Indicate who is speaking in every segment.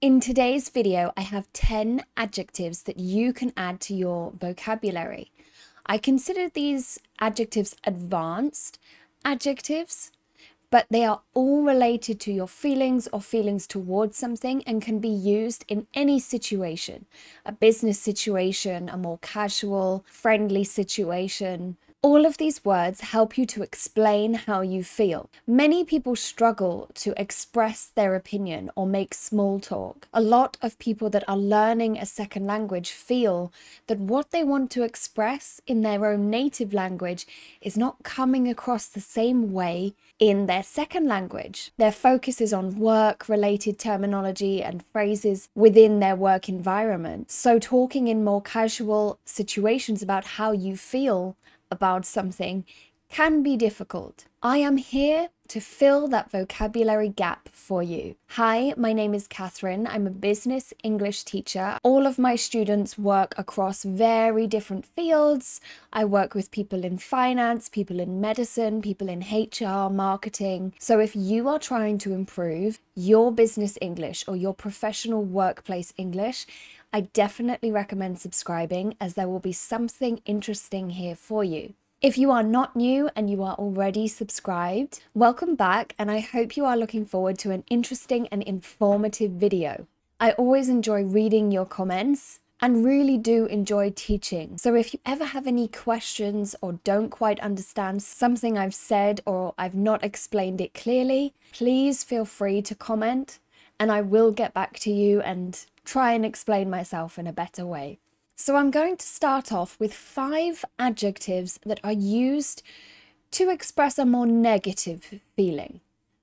Speaker 1: In today's video, I have 10 adjectives that you can add to your vocabulary. I consider these adjectives advanced adjectives, but they are all related to your feelings or feelings towards something and can be used in any situation. A business situation, a more casual, friendly situation. All of these words help you to explain how you feel. Many people struggle to express their opinion or make small talk. A lot of people that are learning a second language feel that what they want to express in their own native language is not coming across the same way in their second language. Their focus is on work-related terminology and phrases within their work environment. So talking in more casual situations about how you feel about something can be difficult. I am here to fill that vocabulary gap for you. Hi, my name is Catherine. I'm a business English teacher. All of my students work across very different fields. I work with people in finance, people in medicine, people in HR, marketing. So if you are trying to improve your business English or your professional workplace English, I definitely recommend subscribing, as there will be something interesting here for you. If you are not new and you are already subscribed, welcome back, and I hope you are looking forward to an interesting and informative video. I always enjoy reading your comments and really do enjoy teaching. So if you ever have any questions or don't quite understand something I've said or I've not explained it clearly, please feel free to comment and I will get back to you and try and explain myself in a better way. So I'm going to start off with 5 adjectives that are used to express a more negative feeling,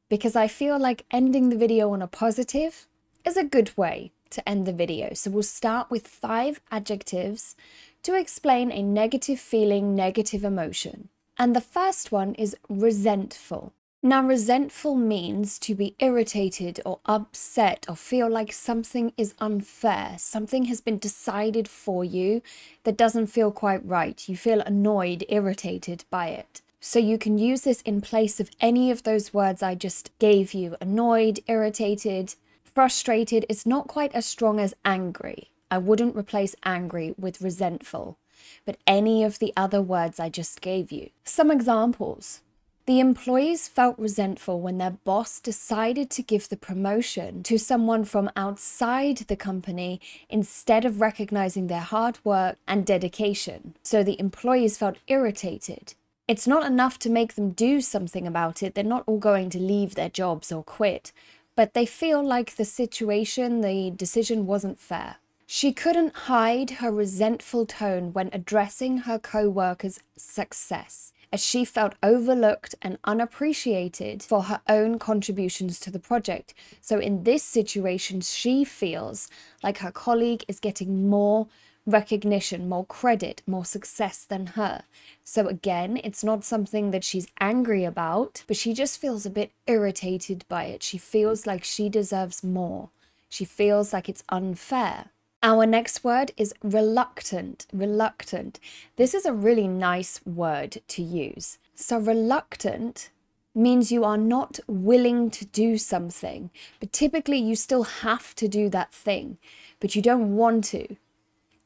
Speaker 1: because I feel like ending the video on a positive is a good way to end the video. So we'll start with 5 adjectives to explain a negative feeling, negative emotion. And the first one is resentful. Now, resentful means to be irritated or upset or feel like something is unfair. Something has been decided for you that doesn't feel quite right. You feel annoyed, irritated by it. So you can use this in place of any of those words I just gave you. Annoyed, irritated, frustrated. It's not quite as strong as angry. I wouldn't replace angry with resentful, but any of the other words I just gave you. Some examples. The employees felt resentful when their boss decided to give the promotion to someone from outside the company instead of recognizing their hard work and dedication. So the employees felt irritated. It's not enough to make them do something about it. They're not all going to leave their jobs or quit, but they feel like the situation, the decision wasn't fair. She couldn't hide her resentful tone when addressing her co-workers' success, as she felt overlooked and unappreciated for her own contributions to the project. So in this situation, she feels like her colleague is getting more recognition, more credit, more success than her. So again, it's not something that she's angry about, but she just feels a bit irritated by it. She feels like she deserves more. She feels like it's unfair. Our next word is reluctant. Reluctant. This is a really nice word to use. So reluctant means you are not willing to do something, but typically you still have to do that thing, but you don't want to.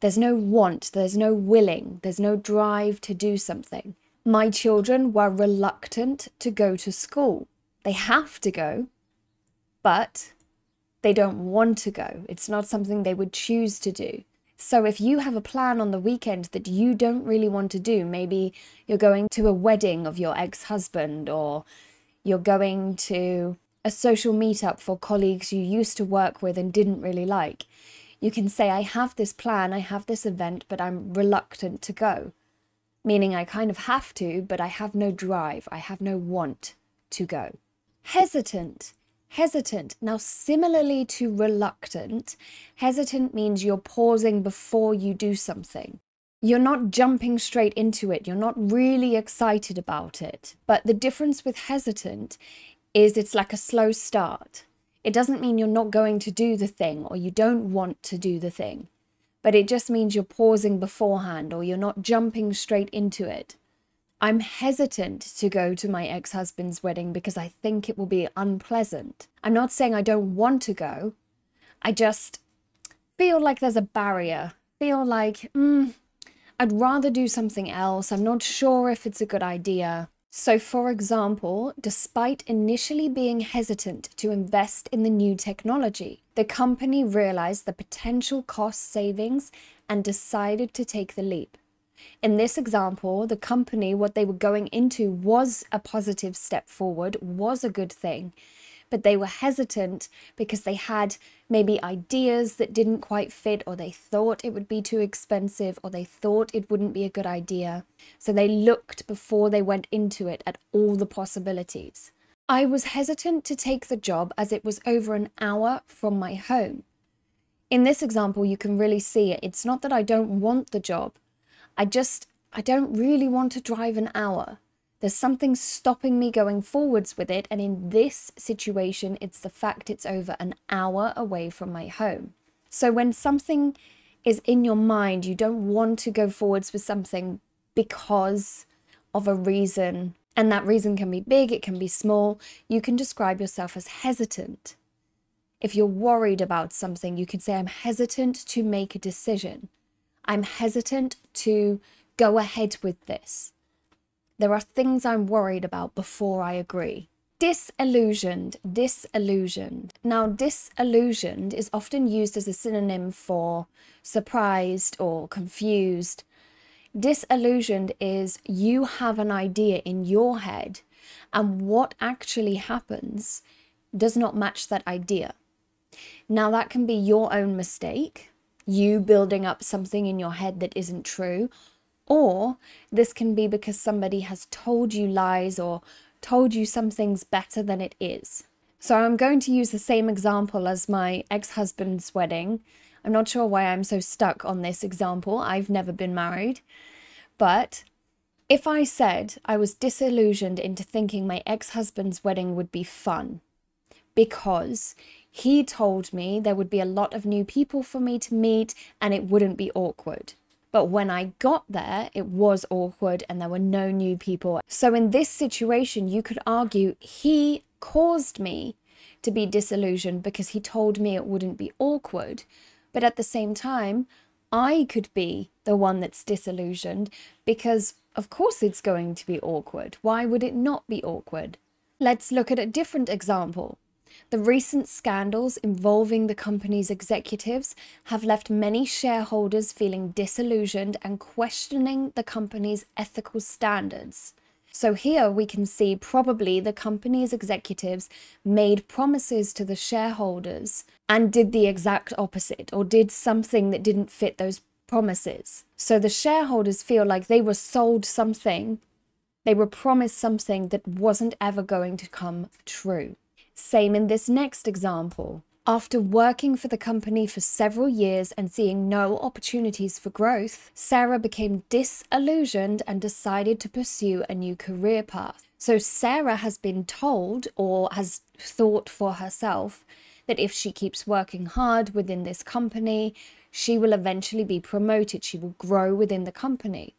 Speaker 1: There's no want, there's no willing, there's no drive to do something. My children were reluctant to go to school. They have to go, but they don't want to go. It's not something they would choose to do. So if you have a plan on the weekend that you don't really want to do, maybe you're going to a wedding of your ex-husband, or you're going to a social meetup for colleagues you used to work with and didn't really like, you can say, I have this plan, I have this event, but I'm reluctant to go. Meaning I kind of have to, but I have no drive, I have no want to go. Hesitant. Hesitant. Now, similarly to reluctant, hesitant means you're pausing before you do something. You're not jumping straight into it. You're not really excited about it. But the difference with hesitant is it's like a slow start. It doesn't mean you're not going to do the thing or you don't want to do the thing, but it just means you're pausing beforehand or you're not jumping straight into it. I'm hesitant to go to my ex-husband's wedding because I think it will be unpleasant. I'm not saying I don't want to go. I just feel like there's a barrier, feel like, I'd rather do something else. I'm not sure if it's a good idea. So for example, despite initially being hesitant to invest in the new technology, the company realized the potential cost savings and decided to take the leap. In this example, the company, what they were going into was a positive step forward, was a good thing, but they were hesitant because they had maybe ideas that didn't quite fit, or they thought it would be too expensive, or they thought it wouldn't be a good idea. So they looked before they went into it at all the possibilities. I was hesitant to take the job as it was over an hour from my home. In this example, you can really see it. It's not that I don't want the job. I don't really want to drive an hour. There's something stopping me going forwards with it, and in this situation, it's the fact it's over an hour away from my home. So when something is in your mind, you don't want to go forwards with something because of a reason, and that reason can be big, it can be small. You can describe yourself as hesitant. If you're worried about something, you can say, I'm hesitant to make a decision. I'm hesitant to go ahead with this. There are things I'm worried about before I agree. Disillusioned, disillusioned. Now, disillusioned is often used as a synonym for surprised or confused. Disillusioned is you have an idea in your head, and what actually happens does not match that idea. Now, that can be your own mistake, you building up something in your head that isn't true, or this can be because somebody has told you lies or told you something's better than it is. So I'm going to use the same example as my ex-husband's wedding. I'm not sure why I'm so stuck on this example. I've never been married. But if I said I was disillusioned into thinking my ex-husband's wedding would be fun because he told me there would be a lot of new people for me to meet and it wouldn't be awkward. But when I got there, it was awkward and there were no new people. So in this situation, you could argue he caused me to be disillusioned because he told me it wouldn't be awkward. But at the same time, I could be the one that's disillusioned because of course it's going to be awkward. Why would it not be awkward? Let's look at a different example. The recent scandals involving the company's executives have left many shareholders feeling disillusioned and questioning the company's ethical standards. So here we can see probably the company's executives made promises to the shareholders and did the exact opposite, or did something that didn't fit those promises. So the shareholders feel like they were sold something, they were promised something that wasn't ever going to come true. Same in this next example. After working for the company for several years and seeing no opportunities for growth, Sarah became disillusioned and decided to pursue a new career path. So Sarah has been told, or has thought for herself, that if she keeps working hard within this company, she will eventually be promoted, she will grow within the company.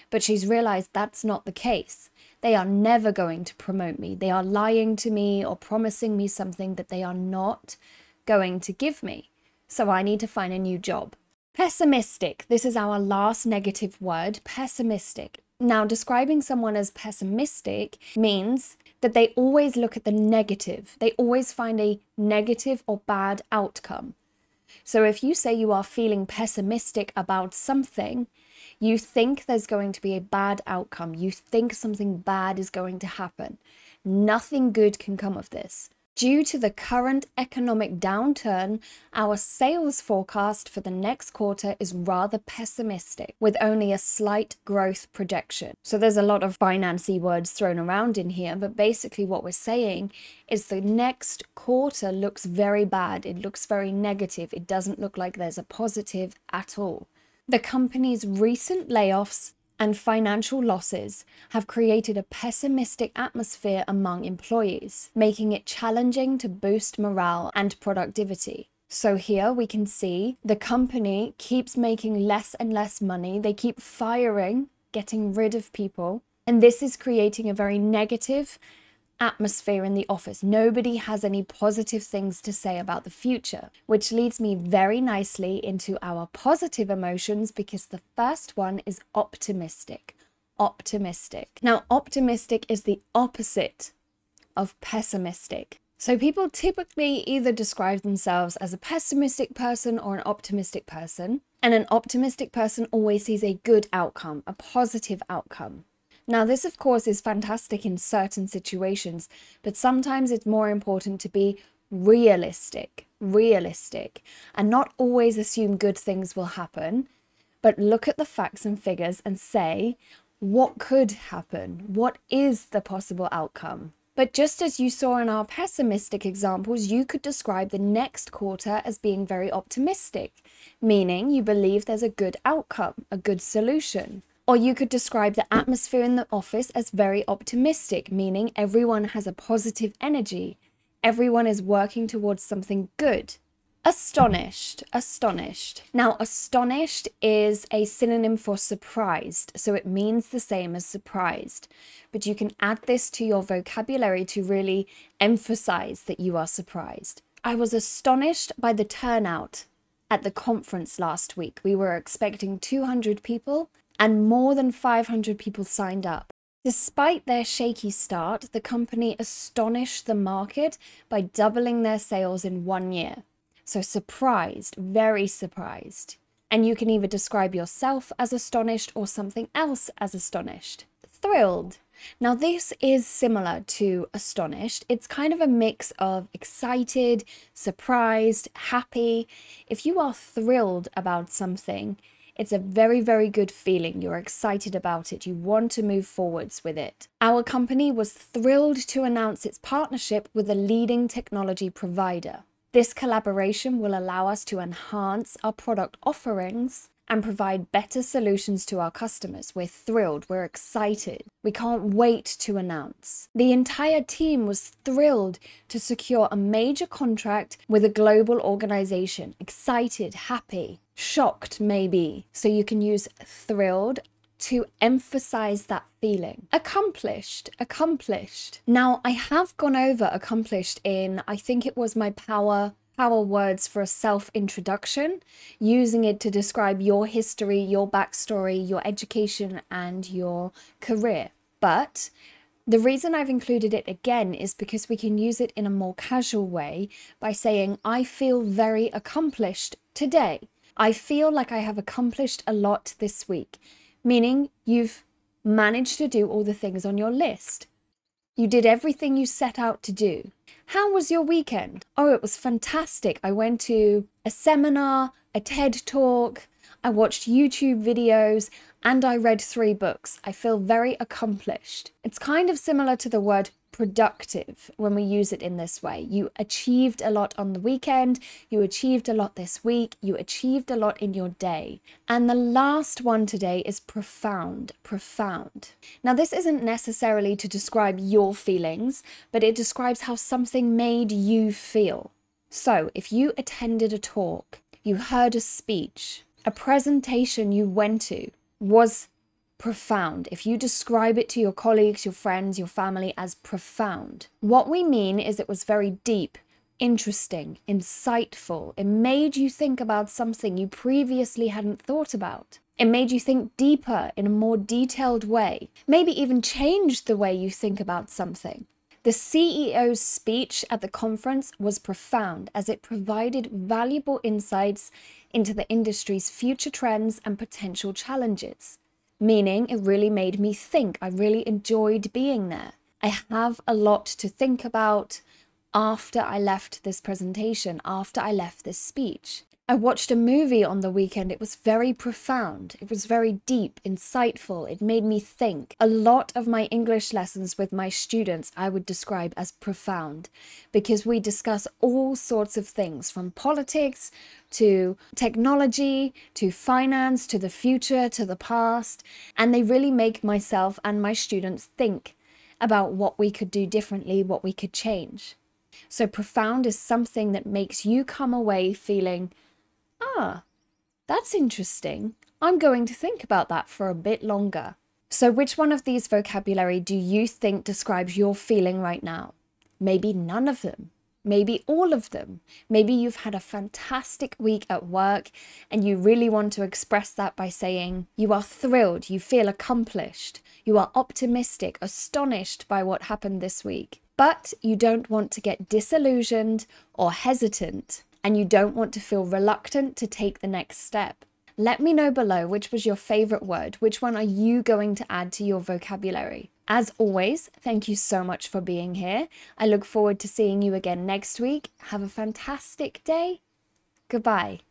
Speaker 1: But she's realized that's not the case. They are never going to promote me. They are lying to me or promising me something that they are not going to give me. So I need to find a new job. Pessimistic. This is our last negative word, pessimistic. Now, describing someone as pessimistic means that they always look at the negative. They always find a negative or bad outcome. So if you say you are feeling pessimistic about something, you think there's going to be a bad outcome. You think something bad is going to happen. Nothing good can come of this. Due to the current economic downturn, our sales forecast for the next quarter is rather pessimistic, with only a slight growth projection. So there's a lot of financy words thrown around in here, but basically what we're saying is the next quarter looks very bad. It looks very negative. It doesn't look like there's a positive at all. The company's recent layoffs and financial losses have created a pessimistic atmosphere among employees, making it challenging to boost morale and productivity. So here we can see the company keeps making less and less money. They keep firing, getting rid of people, and this is creating a very negative atmosphere in the office. Nobody has any positive things to say about the future, which leads me very nicely into our positive emotions, because the first one is optimistic. Optimistic. Now, optimistic is the opposite of pessimistic. So people typically either describe themselves as a pessimistic person or an optimistic person, and an optimistic person always sees a good outcome, a positive outcome. Now, this of course is fantastic in certain situations, but sometimes it's more important to be realistic, and not always assume good things will happen, but look at the facts and figures and say, what could happen? What is the possible outcome? But just as you saw in our pessimistic examples, you could describe the next quarter as being very optimistic, meaning you believe there's a good outcome, a good solution. Or you could describe the atmosphere in the office as very optimistic, meaning everyone has a positive energy. Everyone is working towards something good. Astonished, astonished. Now, astonished is a synonym for surprised, so it means the same as surprised. But you can add this to your vocabulary to really emphasize that you are surprised. I was astonished by the turnout at the conference last week. We were expecting 200 people and more than 500 people signed up. Despite their shaky start, the company astonished the market by doubling their sales in 1 year. So surprised, very surprised. And you can either describe yourself as astonished or something else as astonished. Thrilled. Now this is similar to astonished. It's kind of a mix of excited, surprised, happy. If you are thrilled about something, it's a very, very good feeling. You're excited about it. You want to move forwards with it. Our company was thrilled to announce its partnership with a leading technology provider. This collaboration will allow us to enhance our product offerings and provide better solutions to our customers. We're thrilled, we're excited. We can't wait to announce. The entire team was thrilled to secure a major contract with a global organization. Excited, happy, shocked maybe. So you can use thrilled to emphasize that feeling. Accomplished, accomplished. Now, I have gone over accomplished in, I think it was my power words for a self-introduction, using it to describe your history, your backstory, your education, and your career. But the reason I've included it again is because we can use it in a more casual way by saying, I feel very accomplished today. I feel like I have accomplished a lot this week. Meaning you've managed to do all the things on your list. You did everything you set out to do. How was your weekend? Oh, it was fantastic. I went to a seminar, a TED talk, I watched YouTube videos, and I read 3 books. I feel very accomplished. It's kind of similar to the word productive when we use it in this way. You achieved a lot on the weekend, you achieved a lot this week, you achieved a lot in your day. And the last one today is profound, profound. Now this isn't necessarily to describe your feelings, but it describes how something made you feel. So if you attended a talk, you heard a speech, a presentation you went to was profound. If you describe it to your colleagues, your friends, your family as profound, what we mean is it was very deep, interesting, insightful. It made you think about something you previously hadn't thought about. It made you think deeper in a more detailed way, maybe even changed the way you think about something. The CEO's speech at the conference was profound as it provided valuable insights into the industry's future trends and potential challenges. Meaning it really made me think. I really enjoyed being there. I have a lot to think about after I left this presentation, after I left this speech. I watched a movie on the weekend. It was very profound. It was very deep, insightful. It made me think. A lot of my English lessons with my students I would describe as profound because we discuss all sorts of things from politics to technology, to finance, to the future, to the past. And they really make myself and my students think about what we could do differently, what we could change. So profound is something that makes you come away feeling, ah, that's interesting. I'm going to think about that for a bit longer. So which one of these vocabulary do you think describes your feeling right now? Maybe none of them. Maybe all of them. Maybe you've had a fantastic week at work and you really want to express that by saying you are thrilled, you feel accomplished, you are optimistic, astonished by what happened this week. But you don't want to get disillusioned or hesitant, and you don't want to feel reluctant to take the next step. Let me know below which was your favorite word. Which one are you going to add to your vocabulary? As always, thank you so much for being here. I look forward to seeing you again next week. Have a fantastic day. Goodbye.